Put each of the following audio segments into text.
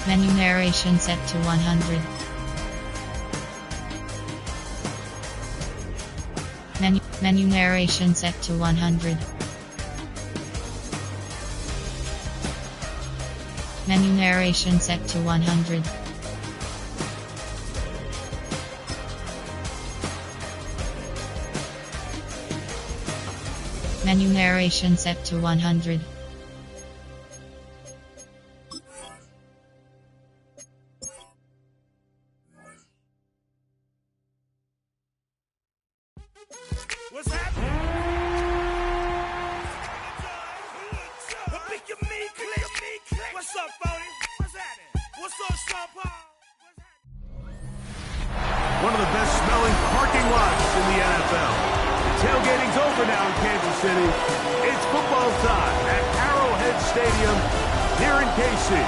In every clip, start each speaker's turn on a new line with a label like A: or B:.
A: Menu narration set to 100. Menu narration set to 100. Menu narration set to 100. Menu narration set to 100.
B: What's happening? What's up, Phony? What's happening? What's up, Sean Paul?
C: One of the best smelling parking lots in the NFL. The tailgating's over now in Kansas City. It's football time at Arrowhead Stadium here in KC.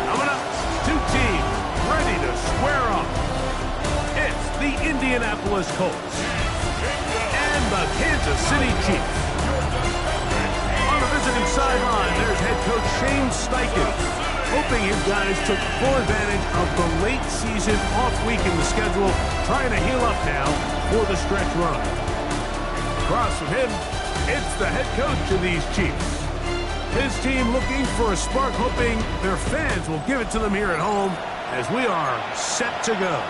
C: Coming up, two teams ready to square off. It's the Indianapolis Colts and the Kansas City Chiefs. On the visiting sideline, there's head coach Shane Steichen, hoping his guys took full advantage of the late season off week in the schedule, trying to heal up now for the stretch run. Across from him, it's the head coach of these Chiefs. His team looking for a spark, hoping their fans will give it to them here at home as we are set to go.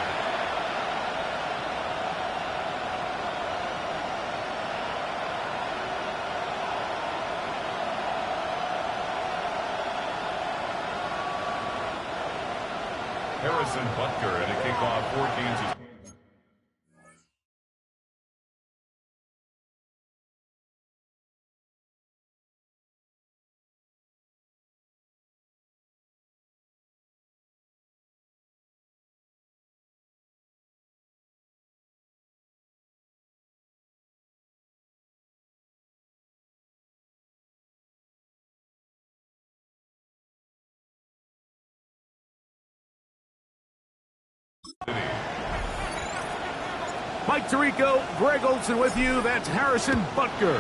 D: Harrison Butker and a kickoff for Kansas.
C: Mike Tirico, Greg Olsen with you. That's Harrison Butker,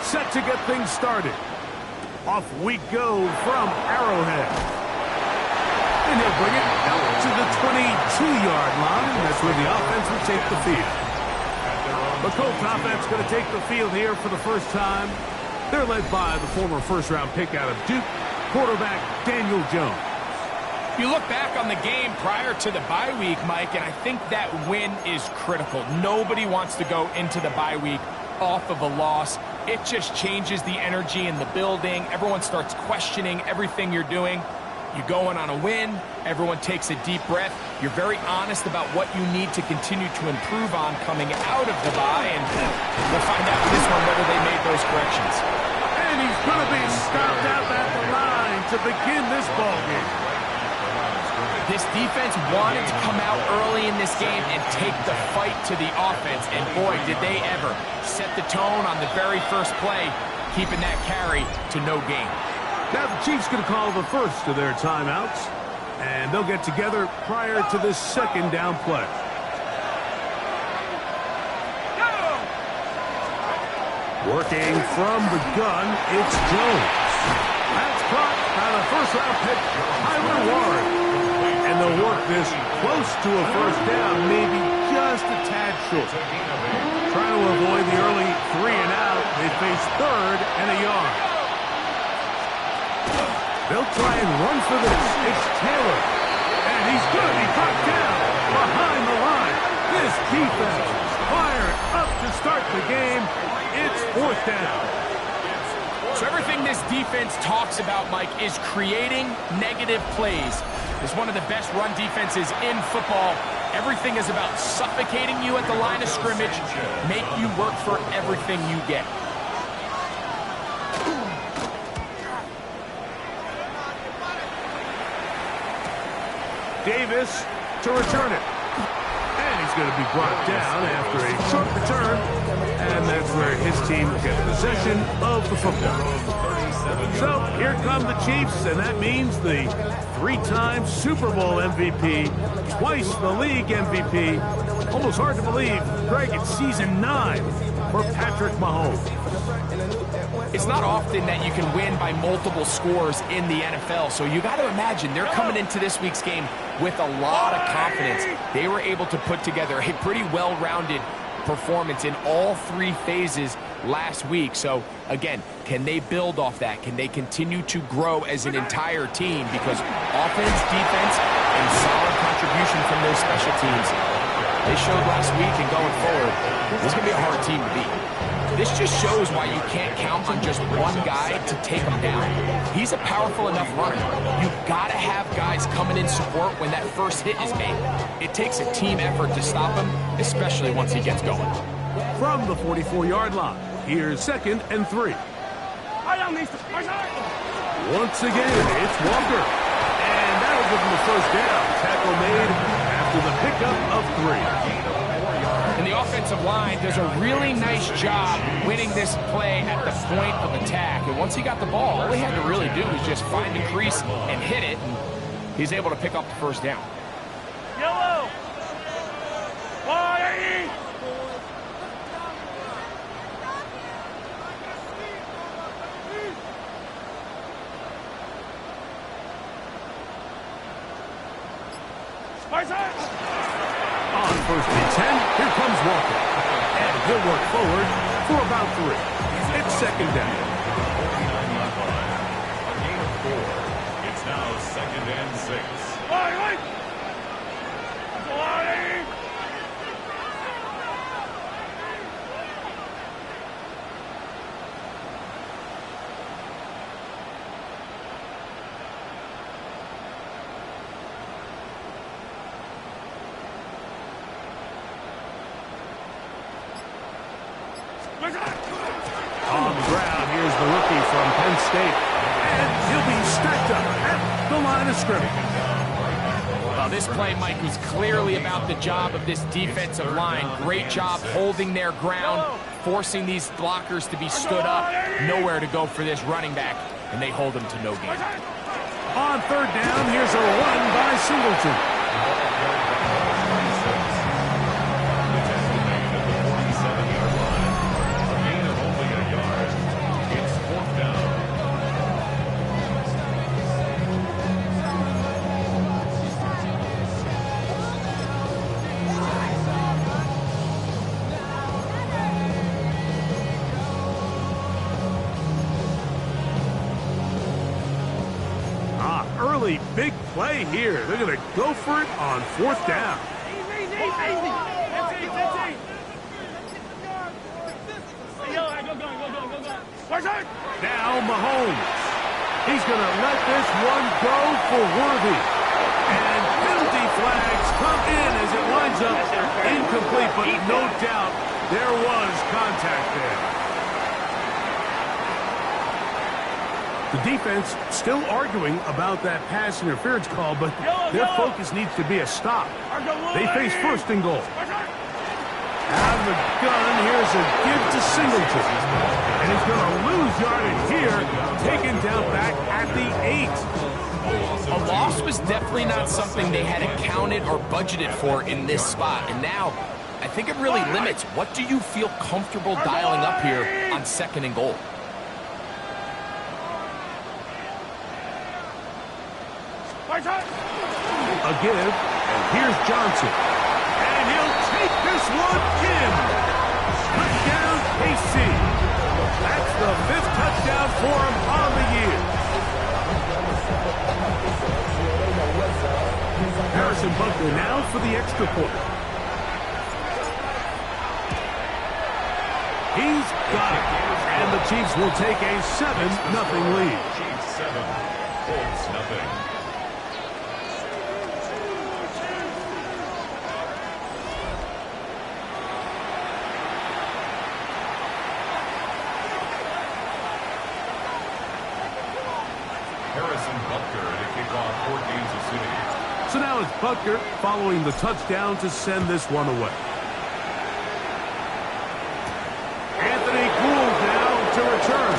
C: set to get things started. Off we go from Arrowhead. And he'll bring it out to the 22-yard line. That's where the offense will take the field. The Colts offense going to take the field here for the first time. They're led by the former first-round pick out of Duke, quarterback Daniel Jones.
E: You look back on the game prior to the bye week, Mike, and I think that win is critical. Nobody wants to go into the bye week off of a loss. It just changes the energy in the building. Everyone starts questioning everything you're doing. You go in on a win. Everyone takes a deep breath. You're very honest about what you need to continue to improve on coming out of the bye, and we'll find out in this one whether they made those corrections.
C: And he's going to be stopped out at the line to begin this ballgame.
E: This defense wanted to come out early in this game and take the fight to the offense, and boy, did they ever set the tone on the very first play, keeping that carry to no gain.
C: Now the Chiefs going to call the first of their timeouts, and they'll get together prior to this second down play. Working from the gun, it's Jones. That's caught by the first-round pick, Tyler Warren. And they'll work this close to a first down, maybe just a tad short. Trying to avoid the early 3 and out, they face third and a yard. They'll try and run for this. It's Taylor. And he's going to be brought down behind the line. This defense fired up to start the game. It's fourth down.
E: So everything this defense talks about, Mike, is creating negative plays. It's one of the best run defenses in football. Everything is about suffocating you at the line of scrimmage, make you work for everything you get.
C: Davis to return it. And he's going to be brought down after a short return. And that's where his team gets possession of the football. So here come the Chiefs, and that means the 3-time Super Bowl MVP, twice the league MVP. Almost hard to believe, Greg, it's season 9 for Patrick Mahomes.
E: It's not often that you can win by multiple scores in the NFL, so you got to imagine they're coming into this week's game with a lot of confidence. They were able to put together a pretty well-rounded performance in all three phases last week. So, again, can they build off that? Can they continue to grow as an entire team? Because offense, defense, and solid contribution from those special teams, they showed last week, and going forward, this is going to be a hard team to beat. This just shows why you can't count on just one guy to take him down. He's a powerful enough runner. You've got to have guys coming in support when that first hit is made. It takes a team effort to stop him, especially once he gets going.
C: From the 44-yard line, here's 2nd and 3. Once again, it's Walker. And that'll give him the first down. Tackle made after the pickup of 3.
E: And the offensive line does a really nice job winning this play at the point of attack. And once he got the ball, all he had to really do was just find the crease and hit it, and he's able to pick up the first down.
B: Yellow. Why?
C: On 1st and 10, here comes Walker. And he'll work forward for about 3. It's 2nd down.
D: A gain of 4. It's now 2nd and 6.
C: On the ground, here's the rookie from Penn State. And he'll be stacked up at the line of scrimmage.
E: Well, this play, Mike, was clearly about the job of this defensive line. Great job holding their ground, forcing these blockers to be stood up. Nowhere to go for this running back, and they hold him to no gain.
C: On 3rd down, here's a run by Singleton. Big play here. They're going to go for it on 4th down. Now Mahomes. He's going to let this one go for Worthy. And penalty flags come in as it winds up incomplete, but no doubt there was contact there. The defense still arguing about that pass interference call, but their focus needs to be a stop. They face 1st and goal. Out of the gun, here's a give to Singleton. And he's going to lose yardage here, taken down back at the 8.
E: A loss was definitely not something they had accounted or budgeted for in this spot. And now, I think it really limits what do you feel comfortable dialing up here on 2nd and goal.
C: A give, and here's Johnson. And he'll take this one in. Touchdown, KC. That's the 5th touchdown for him on the year. Harrison Butker now for the extra point. He's got it. And the Chiefs will take a 7-0 lead.
D: Chiefs 7, Colts nothing. Harrison Butker to kick off for Kansas City.
C: So now it's Butker following the touchdown to send this one away. Anthony Gould now to return.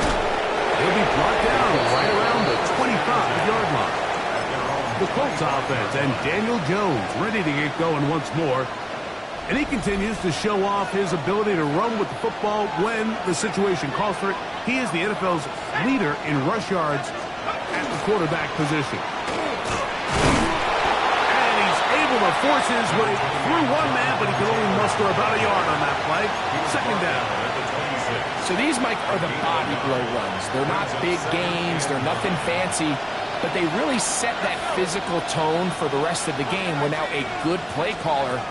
C: He'll be brought down right around the 25-yard line. The Colts offense and Daniel Jones ready to get going once more. And he continues to show off his ability to run with the football when the situation calls for it. He is the NFL's leader in rush yards at the quarterback position. And he's able to force his way through one man, but he can only muster about a yard on that play. Second down.
E: So these, Mike, are the body blow runs. They're not big gains. They're nothing fancy. But they really set that physical tone for the rest of the game where now a good play caller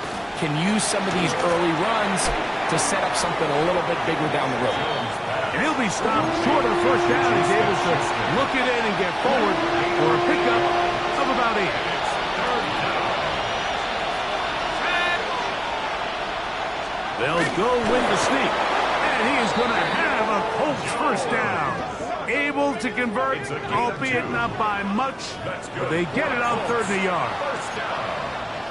E: can use some of these early runs to set up something a little bit bigger down the road.
C: And he'll be stopped short of first down. He's able to look it in and get forward for a pickup of about 8. They'll go with the sneak. And he is going to have a Colts first down. Able to convert, albeit not by much, but they get it on 3rd and a yard.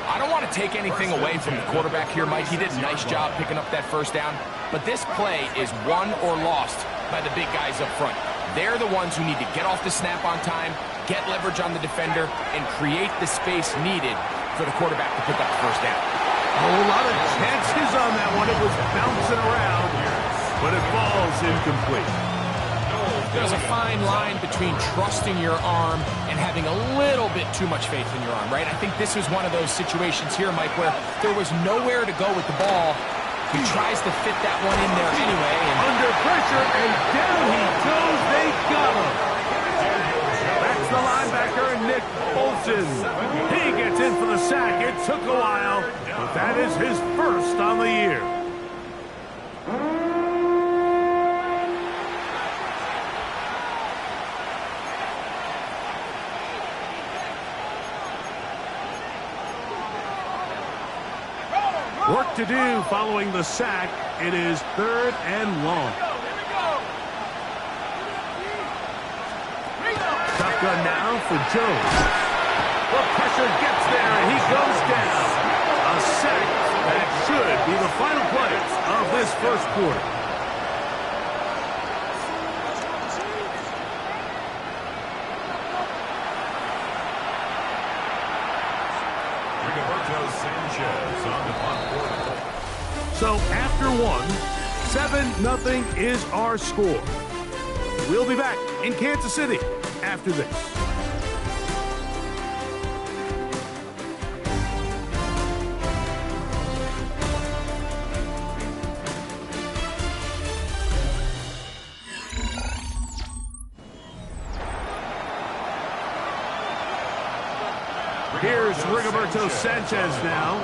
E: I don't want to take anything away from the quarterback here, Mike. He did a nice job picking up that first down. But this play is won or lost by the big guys up front. They're the ones who need to get off the snap on time, get leverage on the defender, and create the space needed for the quarterback to pick up the first down.
C: A whole lot of chances on that one. It was bouncing around, but it falls incomplete.
E: There's a fine line between trusting your arm and having a little bit too much faith in your arm, right? I think this was one of those situations here, Mike, where there was nowhere to go with the ball. He tries to fit that one in there anyway. And
C: under pressure, and down he goes. They got him. That's the linebacker, Nick Olsen. He gets in for the sack. It took a while, but that is his first on the year. Work to do following the sack. It is 3rd and long. Shotgun now for Jones. The pressure gets there, and he goes down. A sack that should be the final play of this first quarter.
D: Sanchez on the punt quarter.
C: So after 7-0 is our score. We'll be back in Kansas City after this. Here's Rigoberto Sanchez now,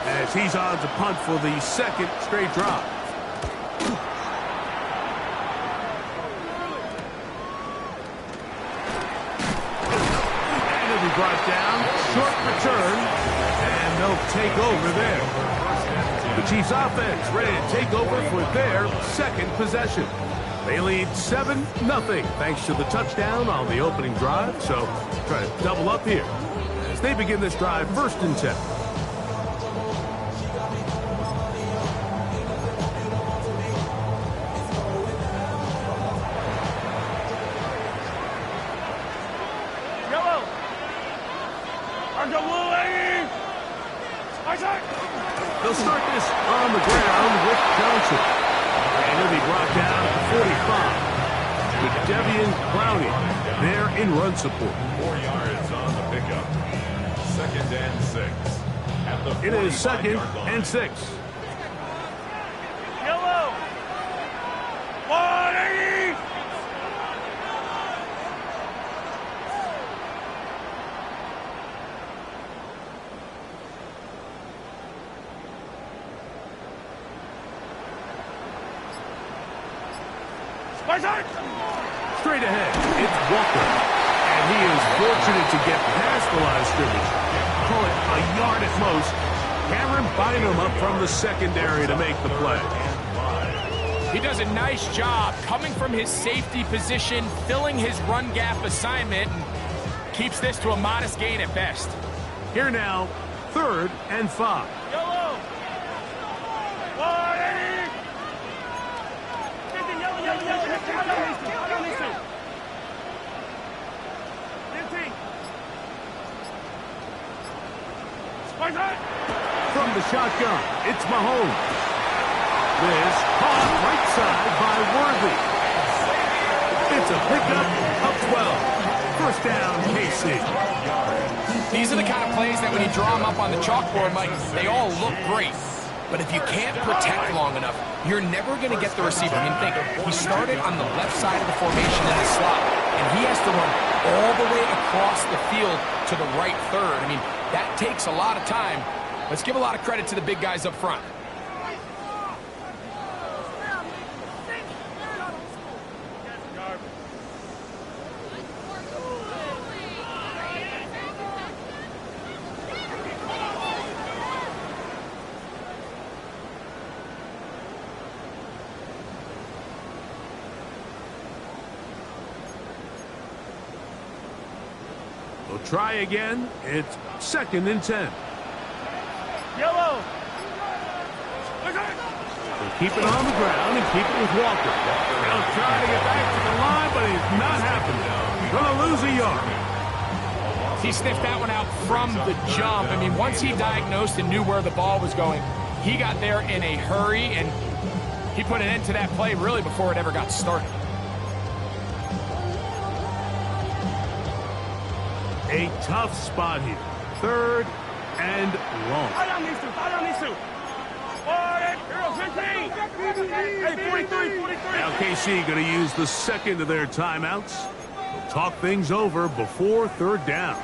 C: as he's on to punt for the 2nd straight drive. And he'll be brought down, short return, and they'll take over there. The Chiefs offense ready to take over for their 2nd possession. They lead 7-0 thanks to the touchdown on the opening drive, so try to double up here. They begin this drive 1st and 10.
B: Yellow.
C: They'll start this on the ground with Johnson. And he'll be brought down at the 45 with Devian Clowney there in run support.
D: 4 yards on the pickup. 2nd and 6. At the
C: It is 2nd
D: yard line.
C: and 6.
B: Yellow. 180.
C: Straight ahead, it's Walker. And he is fortunate to get past the line of scrimmage. Call it a yard at most. Cameron Bynum up from the secondary to make the play.
E: he does a nice job coming from his safety position, filling his run gap assignment, and keeps this to a modest gain at best.
C: Here now, 3rd and 5.
B: Yellow. 180.
C: From from the shotgun. It's Mahomes. This caught right side by Worthy. It's a pickup of 12. First down, KC.
E: These are the kind of plays that when you draw them up on the chalkboard, Mike, they all look great. But if you can't protect long enough, you're never going to get the receiver. I mean, think, he started on the left side of the formation in the slot, and he has to run all the way across the field to the right third. I mean, that takes a lot of time. Let's give a lot of credit to the big guys up front.
C: We'll try again. It's 2nd and 10.
B: Yellow.
C: They'll keep it on the ground and keep it with Walker. They'll try to get back to the line, but it's not happening. Gonna lose a yard.
E: He sniffed that one out from the jump. I mean, once he diagnosed and knew where the ball was going, he got there in a hurry, and he put an end to that play really before it ever got started.
C: A tough spot here. 3rd and long.
B: Follow these two. Hey, 43.
C: Now KC going to use the second of their timeouts. They'll talk things over before 3rd down.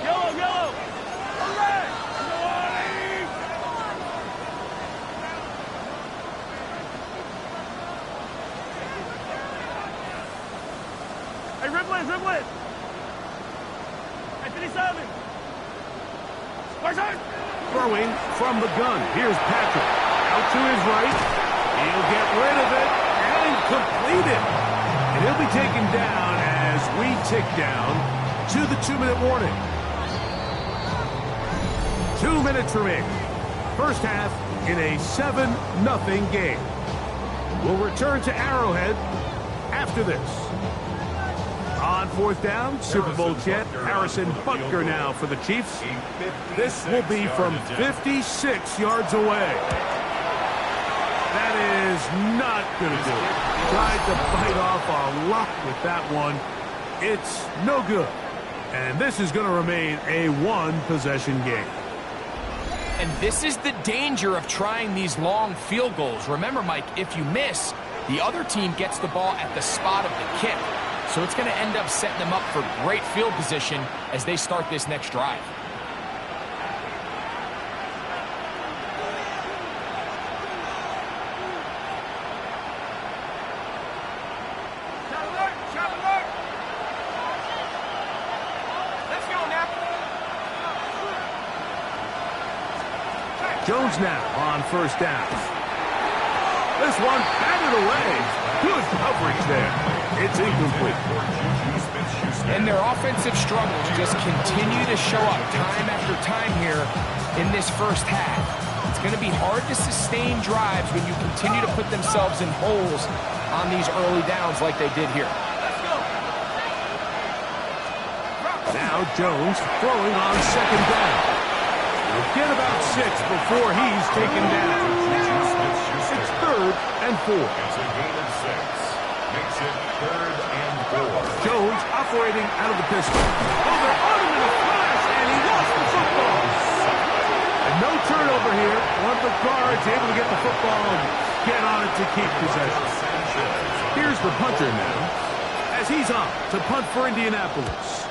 B: Yellow. Hey, dribble it. Hey, 57.
C: Throwing from the gun. Here's Patrick. Out to his right. He'll get rid of it and complete it. And he'll be taken down as we tick down to the 2-minute warning. 2 minutes remaining. First half in a 7-0 game. We'll return to Arrowhead after this. On 4th down, Super Bowl champ Harrison Butker now for the Chiefs. This will be from 56 yards away. That is not going to do it. Tried to bite off a lot with that one. It's no good. And this is going to remain a 1-possession game.
E: And this is the danger of trying these long field goals. Remember, Mike, if you miss, the other team gets the ball at the spot of the kick. So it's going to end up setting them up for great field position as they start this next drive.
B: Shot alert. Let's go now.
C: Jones now on 1st down. This one batted away. Good coverage there. It's incomplete.
E: And their offensive struggles just continue to show up time after time here in this first half. It's going to be hard to sustain drives when you continue to put themselves in holes on these early downs like they did here.
C: Now Jones throwing on 2nd down. He'll get about 6 before he's taken down. It's 3rd and 4.
D: It's a gain of 6. Makes it 3rd and 4.
C: Jones operating out of the pistol. Oh, they're on him in a flash, and he lost the football. And no turnover here. One of the guards able to get the football and get on it to keep possession. Here's the punter now, as he's on to punt for Indianapolis.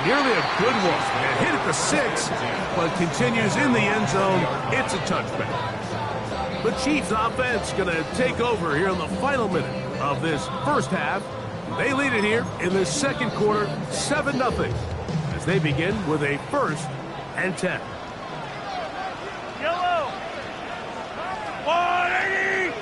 C: Nearly a good one, and hit at the 6, but continues in the end zone. It's a touchback. The Chiefs offense going to take over here in the final minute of this first half. They lead it here in the second quarter, 7-0, as they begin with a 1st and 10.
B: Yellow. 180.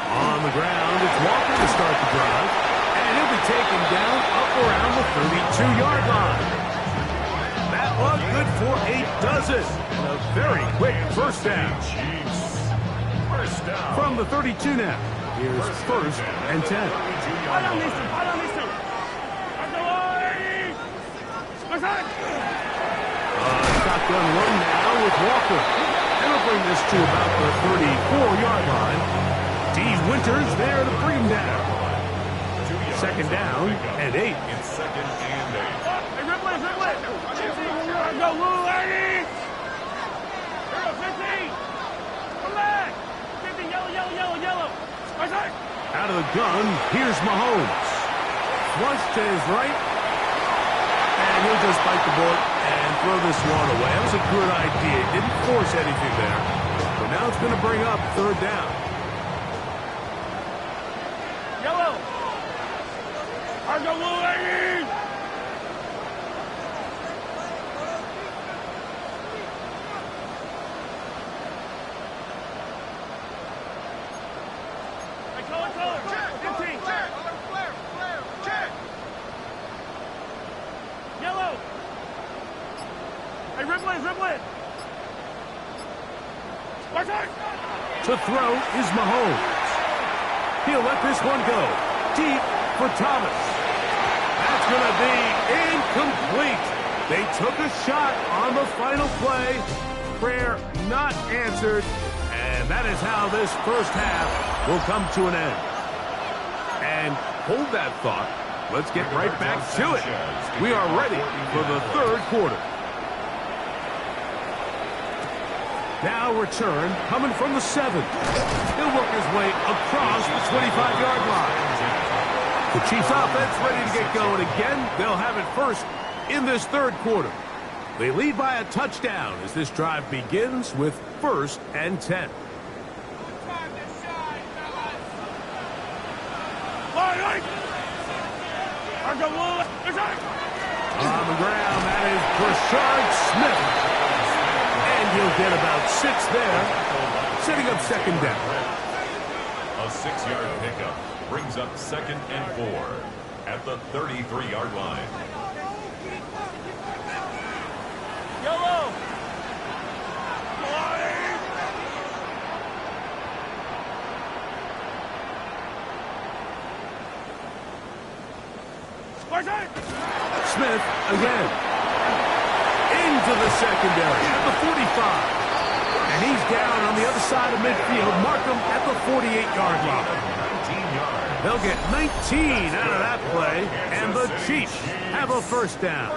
C: On the ground, it's Walker to start the drive, and he'll be taken down up around the 32-yard line. That Well, good for a dozen. And a very quick first down.
D: Chiefs. First down.
C: From the 32 now. Here's first and 10. Shotgun run now with Walker. And he'll bring this to about the 34-yard line. D. Winters there to bring him down. Second down and 8.
D: In second and 8.
B: Hey, Ripley! Go, Lou, lady! Here go, 15! Come back! 50, yellow!
C: Out of the gun, here's Mahomes. Flush to his right. And he'll just bite the bullet and throw this one away. That was a good idea. Didn't force anything there. But now it's going to bring up third down.
B: Yellow! I go, Lou, lady! Color. Check. 15. Check. Check. Yellow. Hey, Ripley. Watch out.
C: To throw is Mahomes. He'll let this one go. Deep for Thomas. That's going to be incomplete. They took a shot on the final play. Prayer not answered. And that is how this first half will come to an end. And hold that thought. Let's get right back to it. We are ready for the third quarter. Now return coming from the 7. He'll work his way across the 25-yard line. The Chiefs offense ready to get going again. They'll have it first in this third quarter. They lead by a touchdown as this drive begins with first and 10. On the ground, that is Brashard Smith. And he'll get about 6 there, setting up second down.
D: A 6-yard pickup brings up second and 4 at the 33-yard line.
B: Yellow!
C: Smith again. Into the secondary at the 45. And he's down on the other side of midfield. Mark him at the 48-yard line.
D: 19 yards.
C: They'll get 19 out of that play. And the Chiefs have a first down.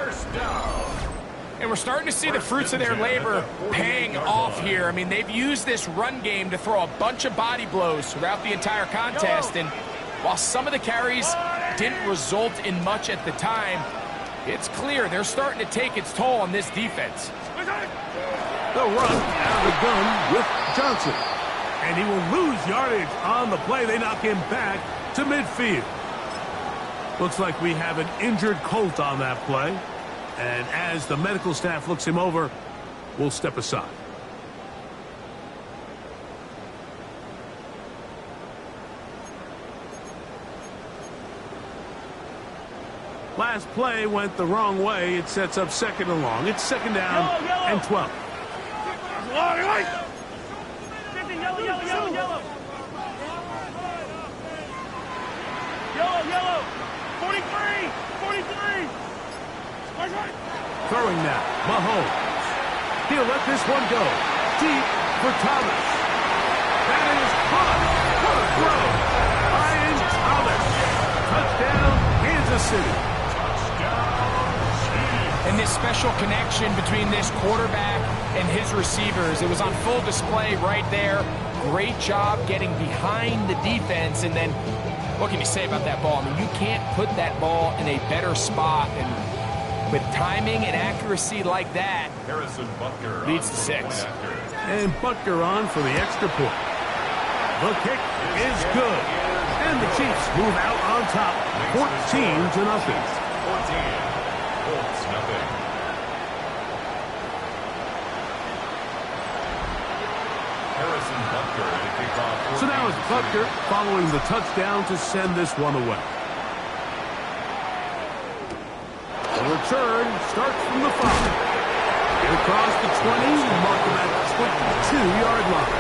E: And we're starting to see the fruits of their labor paying off here. I mean, they've used this run game to throw a bunch of body blows throughout the entire contest. And while some of the carries didn't result in much at the time, it's clear they're starting to take its toll on this defense.
C: They'll run out of the gun with Johnson. And he will lose yardage on the play. They knock him back to midfield. Looks like we have an injured Colt on that play. And as the medical staff looks him over, we'll step aside. Last play went the wrong way. It sets up second and long. It's second down and 12.
B: Yellow. 43.
C: Throwing now, Mahomes. He'll let this one go. Deep for Thomas. That is caught. What a throw. Brian Thomas. Touchdown, Kansas City.
E: And this special connection between this quarterback and his receivers, it was on full display right there. Great job getting behind the defense. And then, what can you say about that ball? I mean, you can't put that ball in a better spot. And with timing and accuracy like that,
D: Harrison Butker
E: leads to 6.
C: And Butker on for the extra point. The kick is good. And the Chiefs move out on top, 14-0.
D: 14. Colts nothing. Harrison Butker to kick off.
C: So now it's Butker following the touchdown to send this one away. The return starts from the 5. Get across the 20, mark them at the 22-yard line.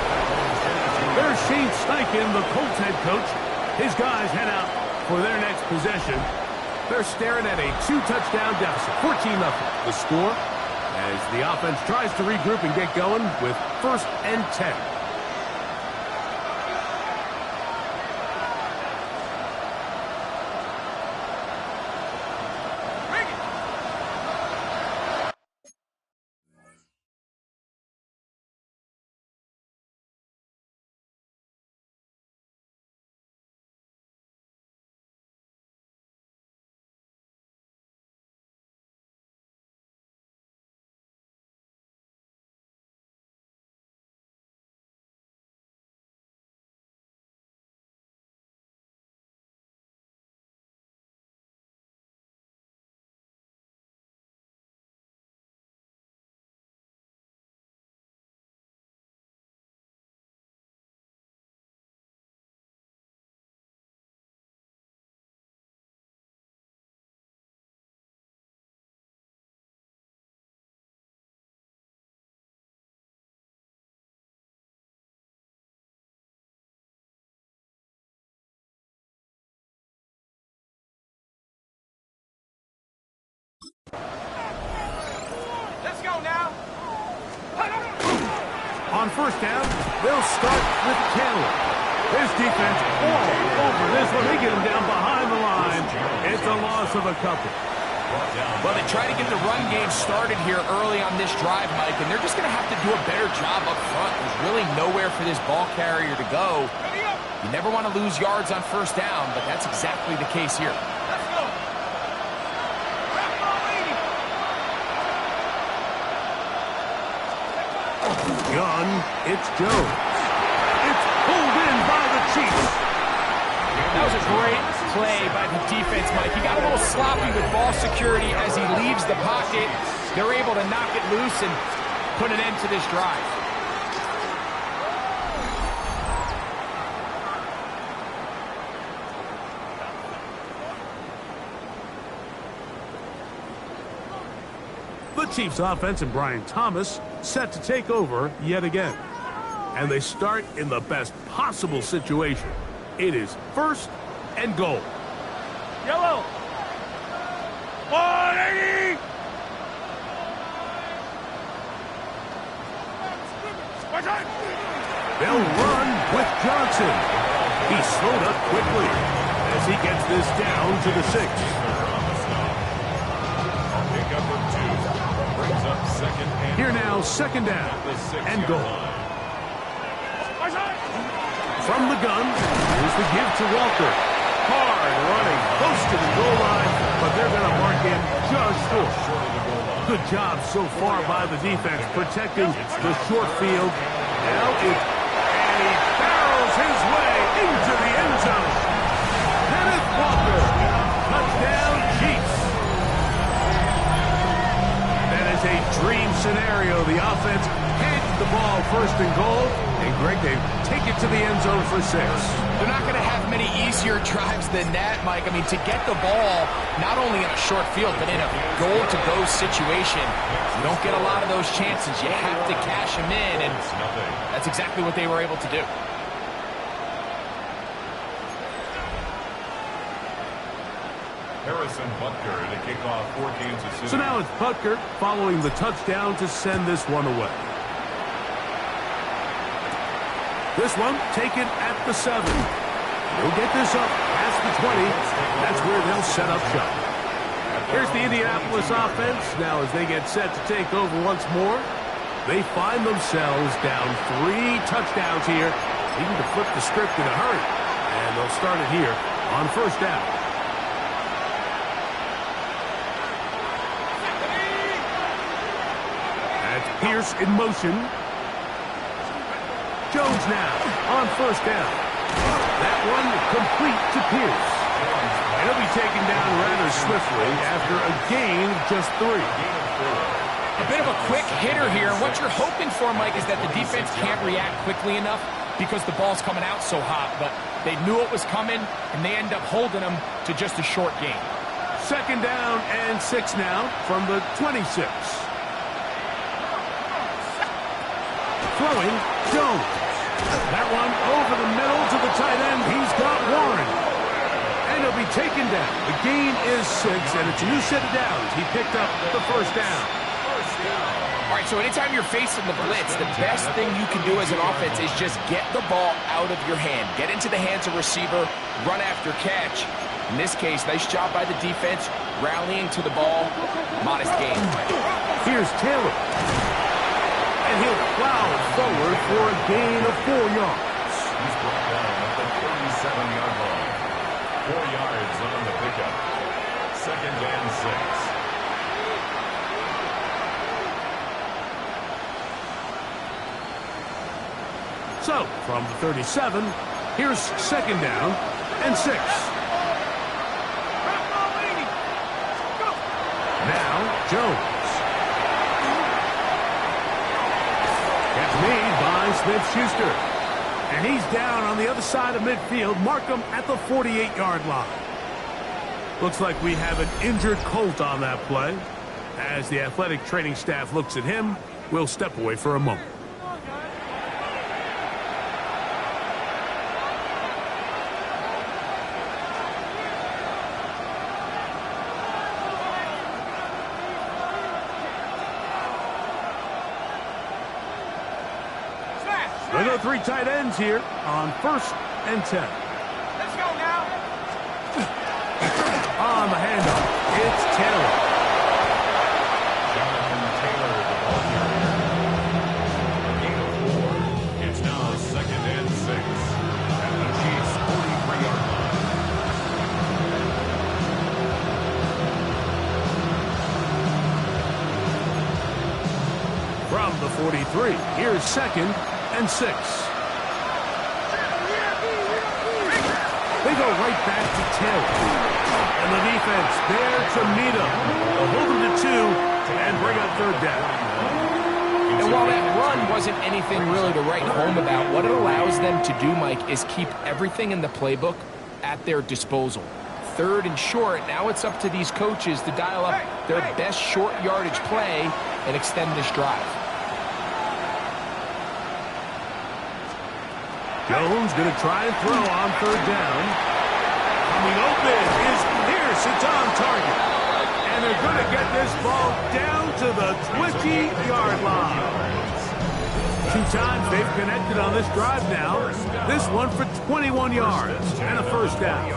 C: There's Shane Steichen, the Colts head coach. His guys head out for their next possession. They're staring at a 2-touchdown deficit, 14-0. The score as the offense tries to regroup and get going with 1st and 10.
E: Let's go now.
C: On 1st down, they'll start with Taylor. His defense all over this one. They get him down behind the line. It's a loss of a couple.
E: Well, they try to get the run game started here early on this drive, Mike, and they're just going to have to do a better job up front. There's really nowhere for this ball carrier to go. You never want to lose yards on 1st down, but that's exactly the case here. Let's go.
C: Gun, it's Jones. It's pulled in by the Chiefs.
E: That was a great play by the defense, Mike. He got a little sloppy with ball security as he leaves the pocket. They're able to knock it loose and put an end to this drive.
C: The Chiefs offense and Brian Thomas set to take over yet again. And they start in the best possible situation. It is 1st and goal.
B: Yellow. 180.
C: They'll run with Johnson. He slowed up quickly as he gets this down to the 6.
D: Pickup of 2 brings up 2nd and
C: Here now, 2nd down and goal. From the gun, here's the give to Walker. Hard running, close to the goal line, but they're going to mark him just short. Good job so far by the defense protecting the short field. Now and he barrels his way into the end zone. Kenneth Walker, touchdown Chiefs. That is a dream scenario. The offense hands the ball 1st and goal. And Greg, they take it to the end zone for 6.
E: They're not going to have many easier drives than that, Mike. I mean, to get the ball not only in a short field, but in a goal-to-go situation, you don't get a lot of those chances. You have to cash them in, and that's exactly what they were able to do.
D: Harrison Butker to kick off for Kansas City.
C: So now it's Butker following the touchdown to send this one away. This one taken at the 7. He'll get this up past the 20. That's where they'll set up shop. Here's the Indianapolis offense. Now as they get set to take over once more, they find themselves down 3 touchdowns here, needing to flip the script in a hurry. And they'll start it here on 1st down. That's Pierce in motion. Jones now on 1st down. That one complete to Pierce. And he'll be taken down rather swiftly after a gain of just 3.
E: A bit of a quick hitter here. What you're hoping for, Mike, is that the defense can't react quickly enough because the ball's coming out so hot. But they knew it was coming, and they end up holding them to just a short gain.
C: 2nd down and 6 now from the 26. Throwing, Jones. That one over the middle to the tight end. He's got Warren. And he'll be taken down. The gain is 6, and it's a new set of downs. He picked up the first down.
E: All right, so anytime you're facing the blitz, the best thing you can do as an offense is just get the ball out of your hand. Get into the hands of receiver, run after catch. In this case, nice job by the defense, rallying to the ball. Modest gain.
C: Here's Taylor. And he'll plow forward for a gain of 4 yards.
D: He's brought down at the 37-yard line. 4 yards on the pickup. 2nd and 6.
C: So, from the 37, here's 2nd down and 6. Now, Jones. Gets made by Smith-Schuster. And he's down on the other side of midfield. Mark him at the 48-yard line. Looks like we have an injured Colt on that play. As the athletic training staff looks at him, we'll step away for a moment. There are 3 tight ends here on 1st and 10.
B: Let's go now.
C: On the handoff, it's Taylor.
D: Jonathan Taylor, the ball carrier. A gain of 4. It's now 2nd and 6 at the Chiefs' 43-yard line.
C: From the 43, here's 2nd and 6. They go right back to Taylor. And the defense there to meet him. They'll hold him to 2 and bring up 3rd down.
E: And while that run wasn't anything really to write home about, what it allows them to do, Mike, is keep everything in the playbook at their disposal. 3rd and short, now it's up to these coaches to dial up their best short yardage play and extend this drive.
C: Jones going to try and throw on 3rd down. Coming open is Pierce. It's on target. And they're going to get this ball down to the 20-yard line. 2 times they've connected on this drive now. This one for 21 yards and a 1st down.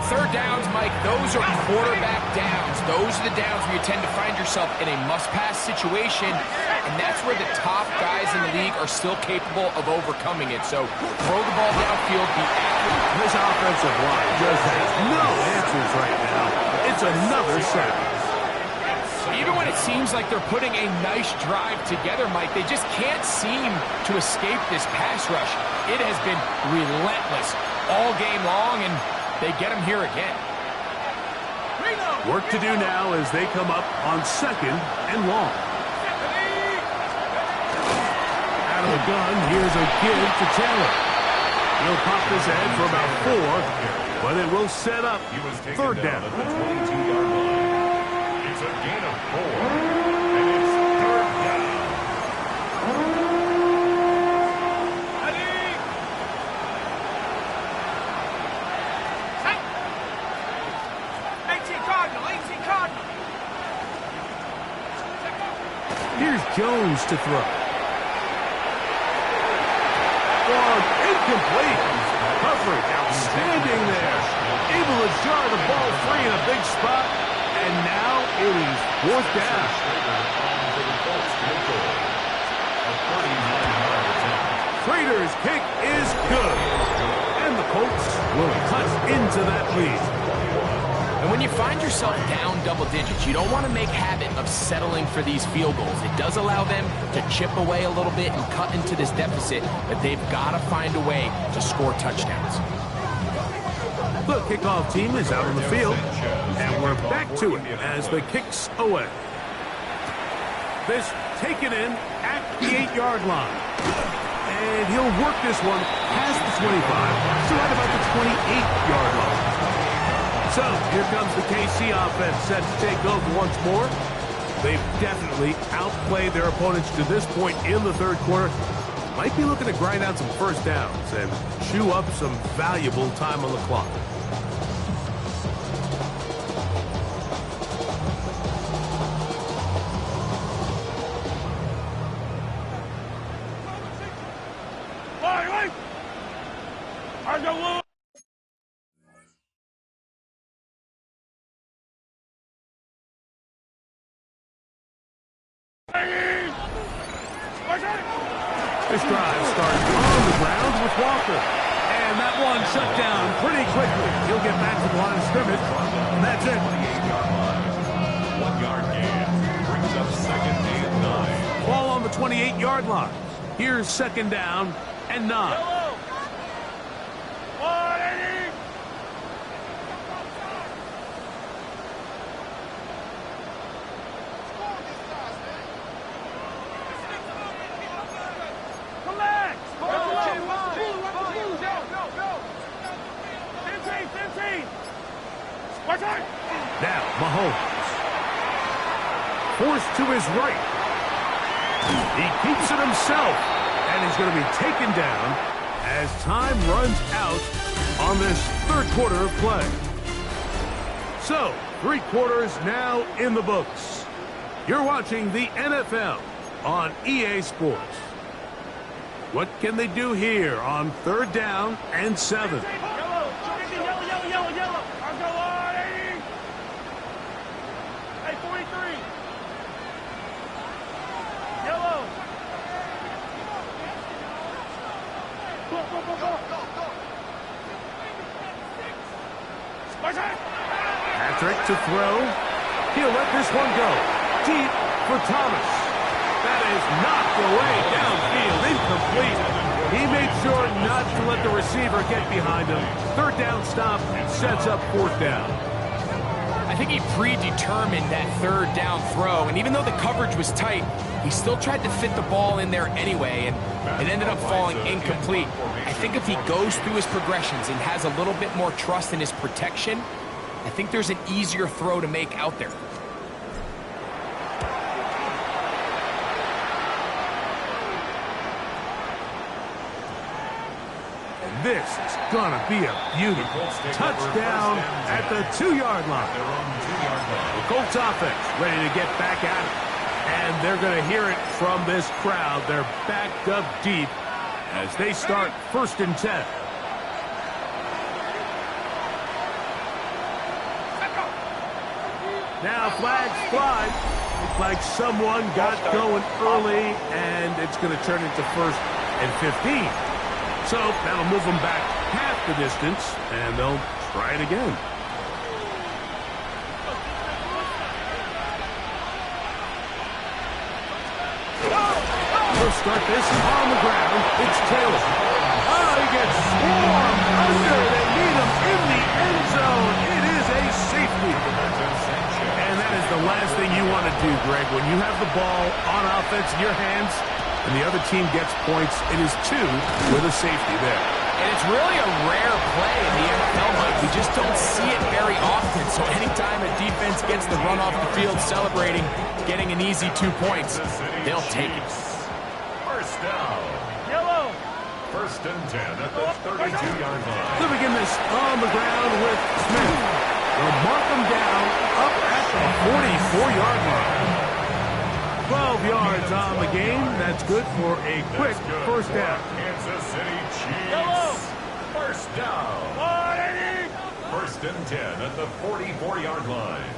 E: 3rd downs, Mike, those are quarterback downs. Those are the downs where you tend to find yourself in a must-pass situation, and that's where the top guys in the league are still capable of overcoming it. So throw the ball downfield, be accurate.
C: This offensive line just has no answers right now. It's another sack.
E: Even when it seems like they're putting a nice drive together, Mike, they just can't seem to escape this pass rush. It has been relentless all game long, and they get him here again.
C: Work to do now as they come up on 2nd and long. Out of the gun, here's a give to Taylor. He'll pop this ahead for about 4, but it will set up 3rd down.
D: At the 22-yard line. It's a gain of 4, and it's 3rd down.
C: Here's Jones to throw. Incomplete. Coverage outstanding there. Able to jar the ball free in a big spot. And now it is 4th down. Prater's kick is good. And the Colts will cut into that lead.
E: And when you find yourself down double digits, you don't want to make habit of settling for these field goals. It does allow them to chip away a little bit and cut into this deficit, but they've got to find a way to score touchdowns.
C: The kickoff team is out on the field, and we're back to it as the kick's away. This taken in at the 8-yard line. And he'll work this one past the 25 to right about the 28-yard line. So here comes the KC offense set to take over once more. they've definitely outplayed their opponents to this point in the third quarter. Might be looking to grind out some first downs and chew up some valuable time on the clock. This drive starts on the ground with Walker. And that one shut down pretty quickly. He'll get back to the line of scrimmage, and that's it.
D: 1 yard gain brings up second and 9.
C: Ball on the 28-yard line. Here's second down and 9. Now, Mahomes. Forced to his right. He keeps it himself, and he's going to be taken down as time runs out on this third quarter of play. So, 3 quarters now in the books. You're watching the NFL on EA Sports. What can they do here on third down and 7? Patrick to throw. He'll let this one go. Deep for Thomas. That is knocked away downfield. Incomplete. He made sure not to let the receiver get behind him. Third down stop sets up fourth down.
E: I think he predetermined that third down throw, and even though the coverage was tight, he still tried to fit the ball in there anyway, and it ended up falling incomplete. I think if he goes through his progressions and has a little bit more trust in his protection, I think there's an easier throw to make out there.
C: This is going to be a beauty. Touchdown at the 2-yard line. The Colts offense ready to get back at it. And they're going to hear it from this crowd. They're backed up deep as they start first and 10. Now flags fly. Looks like someone got going early, and it's going to turn into first and 15. So that'll move them back half the distance, and they'll try it again. They'll start this on the ground. It's Taylor. Oh, he gets swarmed under. They need him in the end zone. It is a safety. And that is the last thing you want to do, Greg. When you have the ball on offense in your hands, and the other team gets points, it is 2 with a safety there.
E: And it's really a rare play in the NFL, Mike. We just don't see it very often. So anytime a defense gets the run off the field celebrating, getting an easy 2 points, they'll take it.
D: First down. Yellow. First and 10 at the 32-yard line.
C: They'll begin this on the ground with Smith. They'll mark him down up at the 44-yard line. 12 yards on the game. That's good for a quick first down.
D: Kansas City Chiefs. First down. First and 10 at the 44-yard line.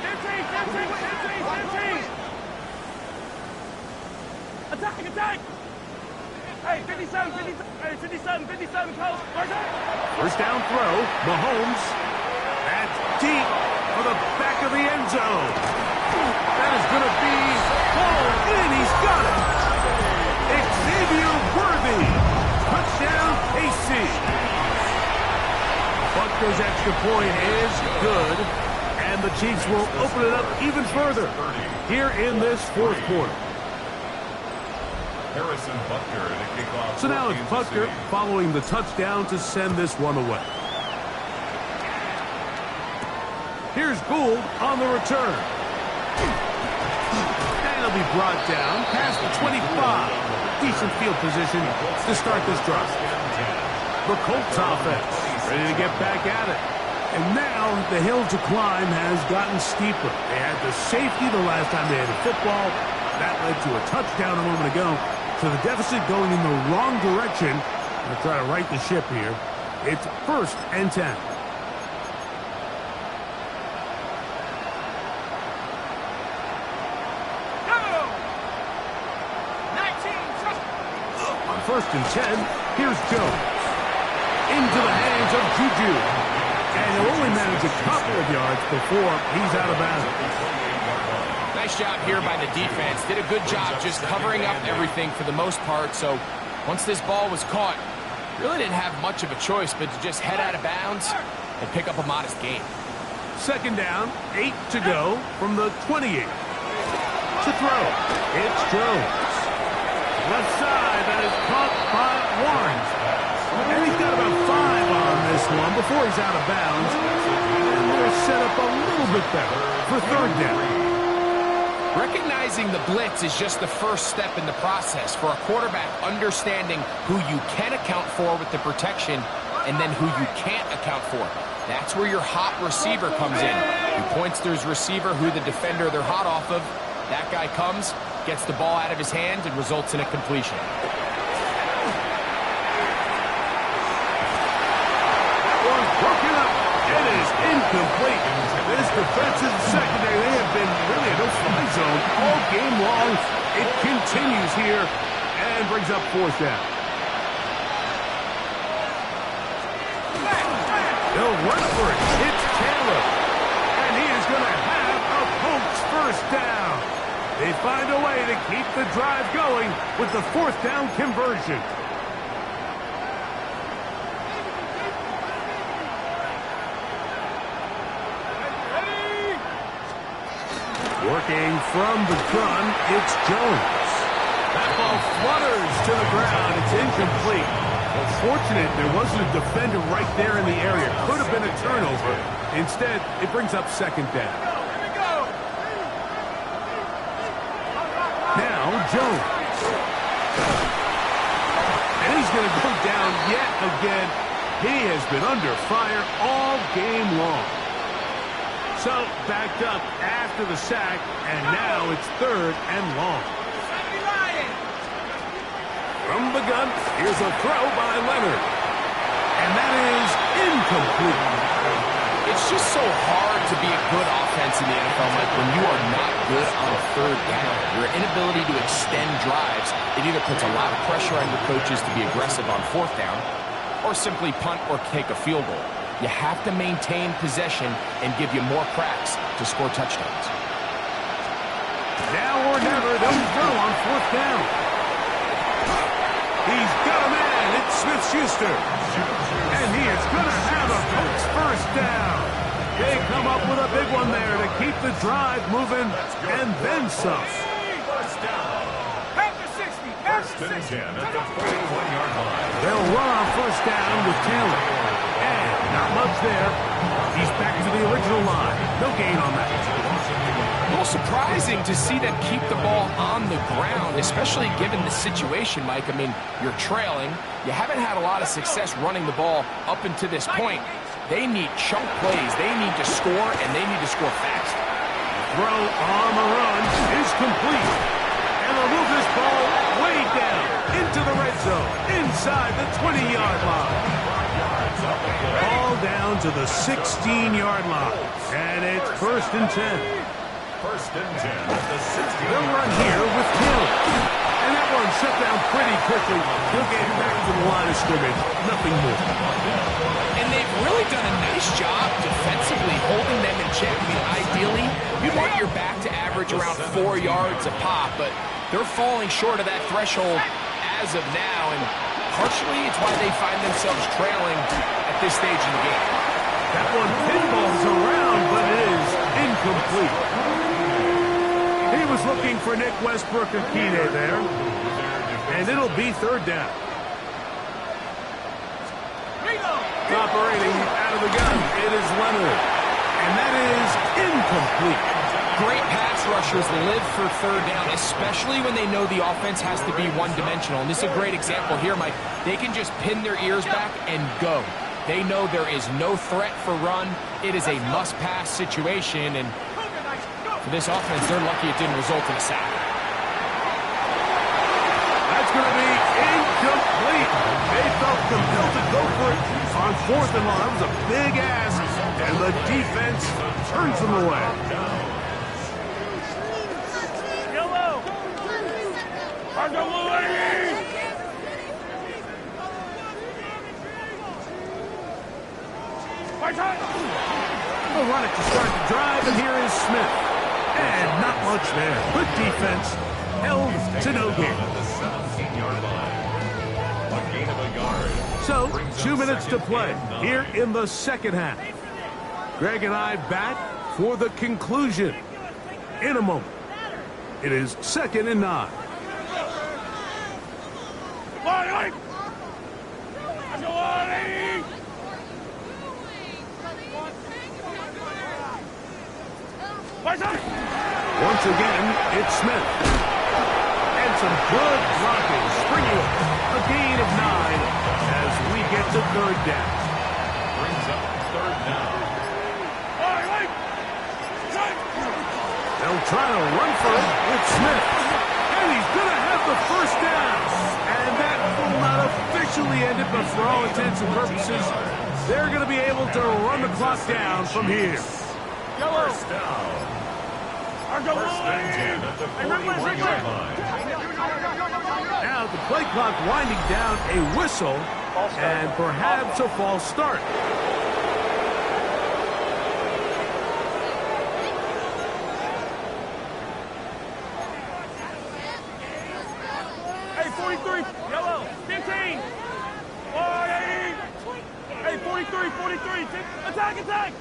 B: 15. Attack. Hey, 57, Coach.
C: First down throw. Mahomes. That's deep for the back of the end zone. That is going to be pulled in. He's got it. Xavier Worthy. Touchdown, KC. Butker's extra point is good, and the Chiefs will open it up even further here in this fourth quarter.
D: Harrison Butker to kick off.
C: So now it's Butker following the touchdown to send this one away. Here's Gould on the return. And he'll be brought down past the 25. Decent field position to start this drive. The Colts offense ready to get back at it. And now the hill to climb has gotten steeper. They had the safety the last time they had a football. That led to a touchdown a moment ago. So the deficit going in the wrong direction. They'll try to right the ship here. It's 1st and 10. On 1st and 10, here's Jones. Into the hands of Juju. And he'll only manage a couple of yards before he's out of bounds.
E: Nice job here by the defense. Did a good job just covering up everything for the most part. So once this ball was caught, really didn't have much of a choice but to just head out of bounds and pick up a modest gain.
C: 2nd down, 8 to go from the 28. To throw, it's Jones. Left side, that is caught by Warren. And he's got about 5 on this one before he's out of bounds. And they're set up a little bit better for 3rd down.
E: Recognizing the blitz is just the first step in the process for a quarterback, understanding who you can account for with the protection and then who you can't account for. That's where your hot receiver comes in. He points to his receiver who the defender they're hot off of. That guy comes, gets the ball out of his hand, and results in a completion.
C: Broken up. It is incomplete. This defensive secondary, they have been really a no-fly zone all game long. It continues here and brings up 4th down. They'll run for it. It's Taylor. And he is going to have a Colts 1st down. They find a way to keep the drive going with the 4th down conversion. Working from the gun, it's Jones. That ball flutters to the ground. It's incomplete. Well, fortunate there wasn't a defender right there in the area. Could have been a turnover. Instead, it brings up 2nd down. Now, Jones. And he's going to go down yet again. He has been under fire all game long. So, backed up after the sack, and now it's 3rd and long. From the gun, here's a throw by Leonard. And that is incomplete.
E: It's just so hard to be a good offense in the NFL, Mike, when you are not good on 3rd down. Your inability to extend drives, it either puts a lot of pressure on your coaches to be aggressive on 4th down, or simply punt or take a field goal. You have to maintain possession and give you more cracks to score touchdowns.
C: Now or never, they'll throw on 4th down. He's got a man. It's Smith-Schuster. And he is going to have a Colts 1st down. They come up with a big one there to keep the drive moving and then some.
D: First and 10 at the 41-yard line.
C: They'll run on 1st down with Taylor. And not much there. He's back to the original line. No gain on that.
E: A little surprising to see them keep the ball on the ground, especially given the situation, Mike. I mean, you're trailing. You haven't had a lot of success running the ball up until this point. They need chunk plays. They need to score, and they need to score fast.
C: Throw on the run is complete. And they'll move this ball way down into the red zone, inside the 20-yard line. Ball down to the 16-yard line. And it's 1st and 10.
D: First and 10 at the 60.
C: They'll run here with Taylor. And that one shut down pretty quickly. He'll get back to the line of scrimmage. Nothing more.
E: And they've really done a nice job defensively holding them in check. I mean, ideally, you want your back to average around 4 yards a pop, but they're falling short of that threshold as of now, and partially it's why they find themselves trailing at this stage in the game.
C: That one pinballs around, but it is incomplete. He was looking for Nick Westbrook-Akine there, and it'll be 3rd down. Operating out of the gun, it is Leonard. And that is incomplete.
E: Great pass rushers live for third down, especially when they know the offense has to be one-dimensional. And this is a great example here, Mike. They can just pin their ears back and go. They know there is no threat for run. It is a must-pass situation, and for this offense, they're lucky it didn't result in a sack.
C: That's going to be incomplete. They felt compelled to go for it on 4th and long. That was a big ask, and the defense turns them away.
B: Yellow.
C: They'll run it to start the drive, and here is Smith. And not much there. Good defense. Held to no gain. So, 2 minutes to play here in the second half. Greg and I back for the conclusion in a moment. It is 2nd and 9. Once again, it's Smith. And some good blocking. Springing up a gain of 9 as we get to 3rd down.
D: Brings up 3rd down.
C: They'll try to run for it with Smith. And he's going to have the 1st down. And that will not officially end it, but for all intents and purposes, they're going to be able to run the clock down from here.
D: First down. First and 10 at the 41-yard line.
C: Now the play clock winding down, a whistle, and perhaps a false start.
B: Hey, 43, yellow, 15. 40. Hey, 43, 43. Attack. Attack.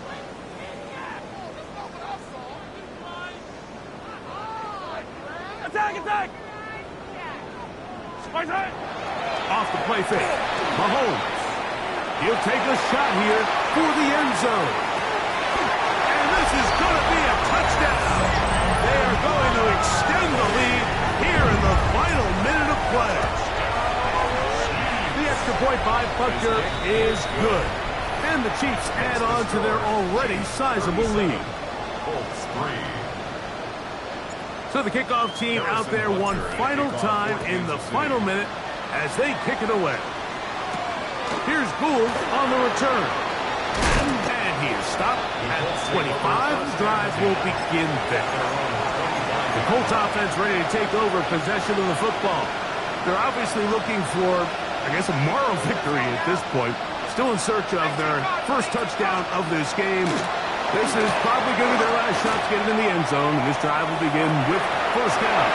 C: Off the play fake. Mahomes. He'll take a shot here for the end zone. And this is going to be a touchdown. They are going to extend the lead here in the final minute of play. The extra point by Butker is good. And the Chiefs add on to their already sizable lead.
D: Colts 3.
C: So the kickoff team out there one final time in the final minute as they kick it away. Here's Gould on the return. And he is stopped at 25. The drive will begin there. The Colts offense ready to take over possession of the football. They're obviously looking for, I guess, a moral victory at this point. Still in search of their first touchdown of this game. This is probably going to be their last shot to get it in the end zone. And this drive will begin with 1st down.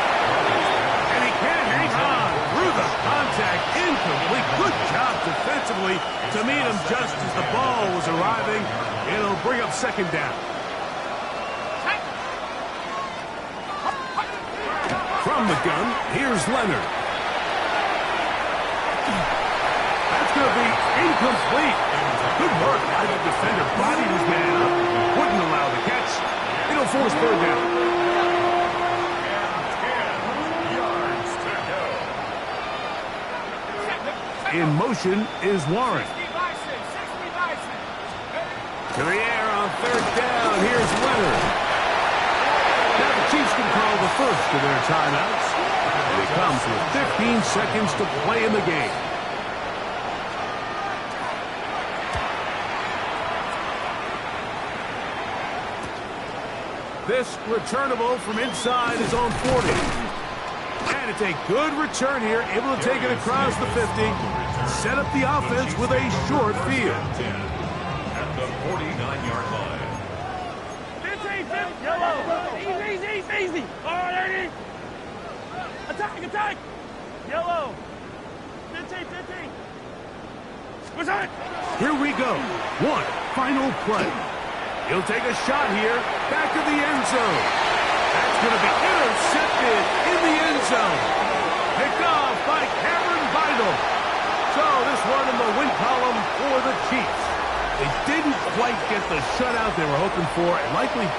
C: And he can't hang on through the contact. Incomplete. Good job defensively to meet him just as the ball was arriving. It'll bring up 2nd down. From the gun, here's Leonard. That's going to be incomplete. Good work by the defender. Bodied his man up. Wouldn't allow the catch. It'll force 3rd down. In motion is Warren. To the air on 3rd down. Here's Leonard. Now the Chiefs can call the first of their timeouts. And it comes with 15 seconds to play in the game. This returnable from inside his own 40. And it's a good return here, able to take it across the 50. Set up the offense with a short field.
D: At the 49-yard line.
B: 15, yellow. Easy. All right, attack. Yellow. 15. What's that?
C: Here we go. One final play. He'll take a shot here, back of the end zone. That's going to be intercepted in the end zone. Picked off by Cameron Vidal. So this one in the win column for the Chiefs. They didn't quite get the shutout they were hoping for, and likely